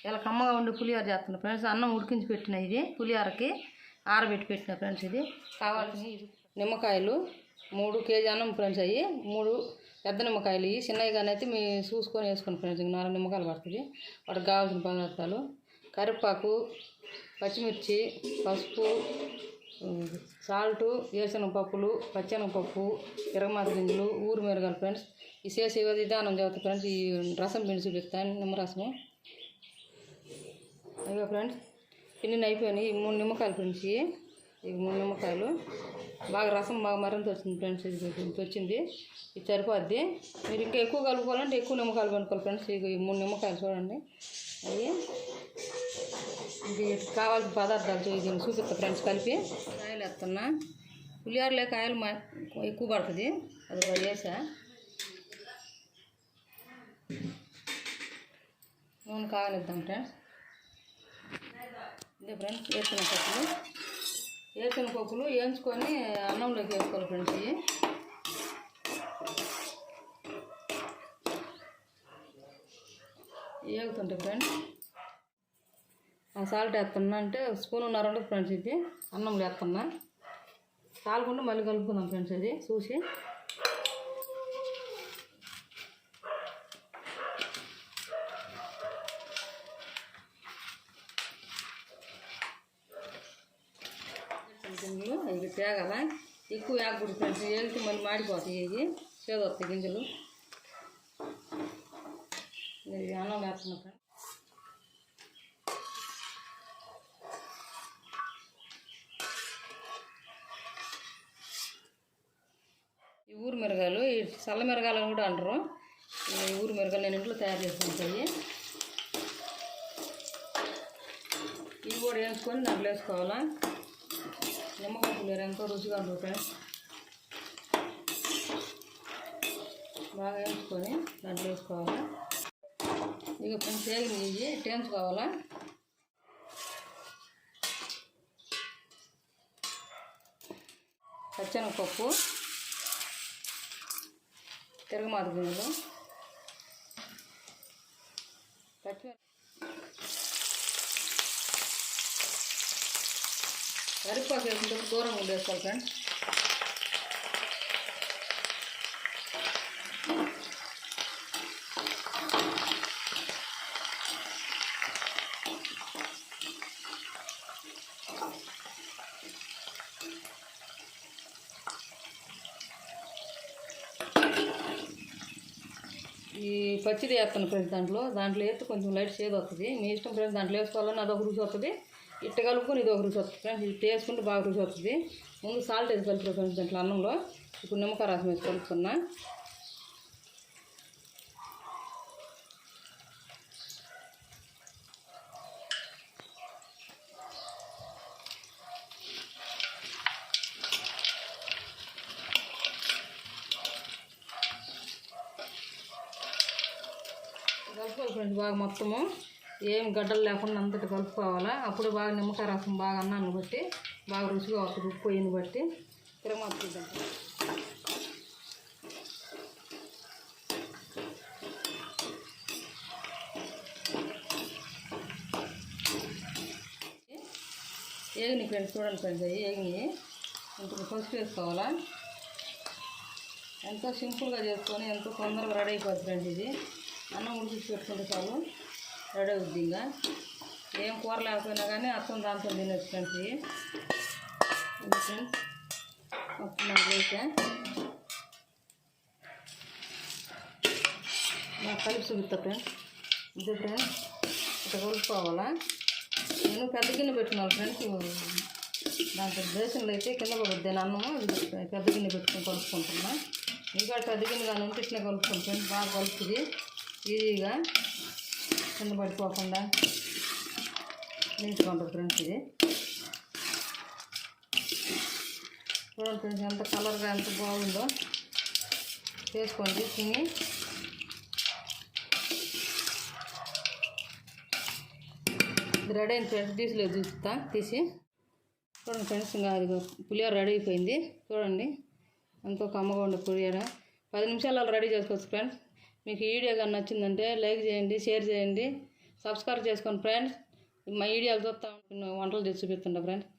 ఇలా కమ్మగా ఉండి పులిహోర చేస్తున్నా ఫ్రెండ్స్. అన్నం ఉడికించి పెట్టిన ఇది పులిహోరకి ఆరబెట్టి పెట్టిన ఫ్రెండ్స్. ఇది కావాల్సిన నిమ్మకాయలు 3 కేజీ అన్నం ఫ్రెండ్స్. అయ్యి 3 పెద్ద నిమ్మకాయలు. ఇవి చిన్నగానైతే మీ చూసుకొని వేసుకోండి ఫ్రెండ్స్. 4 నిమ్మకాయలు పడుతుంది. వాటికి కావాల్సిన పదార్థాలు కరివేపాకు, పచ్చిమిర్చి, పసుపు, సాల్టు, వేరుశనగపప్పులు, పచ్చెనగపప్పు, తిరగమాత గింజలు, ఊరు మిరగాయలు ఫ్రెండ్స్. ఈ చేసే విధానం చదువుతా ఫ్రెండ్స్. ఈ రసం పిండి చూపిస్తాను, నిమ్మరసము. ఇక ఫ్రెండ్స్ పిండిని అయిపోయినాయి. 3 నిమ్మకాయలు ఫ్రెండ్స్. ఈ 3 నిమ్మకాయలు బాగా రసం బాగా మరింత వచ్చింది ఫ్రెండ్స్. ఇది వచ్చింది, ఇది సరిపోద్ది. మీరు ఇంకా ఎక్కువ కలుపుకోవాలంటే ఎక్కువ నిమ్మకాయలు కలుపుకోవాలి ఫ్రెండ్స్. ఇక ఈ 3 నిమ్మకాయలు చూడండి. అవి ఇది కావాల్సిన పదార్థాలు ఇది చూపిస్తా ఫ్రెండ్స్. కలిపి కాయలు వేస్తున్నా. పులిహోరలే కాయలు ఎక్కువ పడుతుంది, అది కూడా వేసా. నూనె కాగనిద్దాం ఫ్రెండ్స్. ఇదే ఫ్రెండ్స్ వేరుశనగపప్పులు వేయించుకొని అన్నంలోకి వేసుకోవాలి ఫ్రెండ్స్. ఇవి వేగుతుంటాయి ఫ్రెండ్స్. సాల్ట్ వేస్తున్నా అంటే స్పూన్ ఉన్నర ఫ్రెండ్స్. ఇది అన్నంలో వేస్తున్నా. కాలకుండా మళ్ళీ కలుపుకుందాం ఫ్రెండ్స్. ఇది చూసి గింజలు ఇవి తేగల ఎక్కువ వేగకూడదు ఫ్రెండ్స్. వేగితే మళ్ళీ మాడిపోతాయి. ఇవి చేదొస్తాయి గింజలు. ఇది అన్నం వేస్తున్నా ఫ్రెండ్స్. ఈ ఊరు మిరగాయలు, ఈ చల్ల మిరగాయలు కూడా అంటారు. ఈ ఊరు మిరగాయలు నేను ఇంట్లో తయారు చేసుకుంటాయి. ఇవి కూడా వేసుకొని దాంట్లో వేసుకోవాలా. నిమ్మకాయ పులిహోర ఎంతో రుచిగా ఉంటుంది ఫ్రెండ్స్. బాగా వేసుకొని దాంట్లో వేసుకోవాలా. ఇక ఫ్రెండ్స్ వేగినవి టేంచుకోవాలా. పచ్చెనగపప్పు, తిరగమాత గింజలు, కరివేపాకు వేసుకుంటే దూరంగా ఉండేసుకోవాలి ఫ్రెండ్స్. ఈ పచ్చిది వేస్తాను ఫ్రెండ్స్. దాంట్లో వేస్తే కొంచెం లైట్ చేదు వస్తుంది. మీ ఇష్టం ఫ్రెండ్స్. దాంట్లో వేసుకోవాలని అదొక రుచి వస్తుంది. ఇట్ట కలుపుకొని ఇది ఒక రుచి వస్తుంది ఫ్రెండ్స్. ఇది వేసుకుంటే బాగా రుచి వస్తుంది. ముందు సాల్ట్ వేసి కలుపుకో ఫ్రెండ్స్ దాంట్లో అన్నంలో. ఇప్పుడు నిమ్మకాయ రసం వేసి కలుపుకున్నా. కలుపుకోవాలి ఫ్రెండ్స్ బాగా మొత్తము. ఏం గడ్డలు లేకుండా అంతటి కలుపుకోవాలా. అప్పుడు బాగా నిమ్మకాయ రసం బాగా అన్నాన్ని బట్టి బాగా రుచిగా వస్తుంది. ఉప్పు పొయ్యిని బట్టి తిరగమాతుందంట. ఏగినాయి ఫ్రెండ్స్. చూడండి ఫ్రెండ్స్, అవి ఏగినాయి. ఇంకొక పసుపు వేసుకోవాలా. ఎంతో సింపుల్గా చేసుకొని ఎంతో తొందరగా రెడీ అయిపోతుంది ఫ్రెండ్స్. ఇది అన్నం ఉడికి పెట్టుకుంటే చాలు రెడీ అవుద్ది. ఇంకా ఏం కూర లేకపోయినా కానీ అత్తం దాంతో తినచ్చు ఫ్రెండ్స్. ఇవి ఫ్రెండ్స్ మొత్తం నాకు వేసా. నాకు కలిపి చూపిస్తా ఫ్రెండ్స్. ఇదే ఫ్రెండ్స్ ఇట్లా కలుపుకోవాలా. నేను పెద్ద గిన్నె పెట్టుకున్నాను ఫ్రెండ్స్. దాంట్లో బేసన్లో అయితే కింద పడుద్ది అన్నము. పెద్ద గిన్నె పెట్టుకుని కలుపుకుంటున్నా. ఇంకా పెద్ద గిన్నె కానీ ఉంటే ఇట్లా కలుపుకుంటాను ఫ్రెండ్స్. బాగా కలుపుతుంది ఈజీగా, కింద పడిపోకుండా నీట్గా ఉంటుంది ఫ్రెండ్స్. ఇది చూడండి ఫ్రెండ్స్ ఎంత కలర్గా ఎంత బాగుందో. చేసుకోండి తిని. ఇది రెడీ అయిన ఫ్రెండ్స్. తీసిలేదు చూస్తా తీసి. చూడండి ఫ్రెండ్స్ ఇంకా అది పులిహోర రెడీ అయిపోయింది. చూడండి ఎంతో కమ్మగా ఉండే పులిహోర. 10 నిమిషాలలో రెడీ చేసుకోవచ్చు ఫ్రెండ్స్. మీకు ఈ వీడియో కానీ నచ్చిందంటే లైక్ చేయండి, షేర్ చేయండి, సబ్స్క్రైబ్ చేసుకోండి ఫ్రెండ్స్. మా వీడియోలు చూస్తా వంటలు తెచ్చి చూపిస్తుంటా ఫ్రెండ్స్.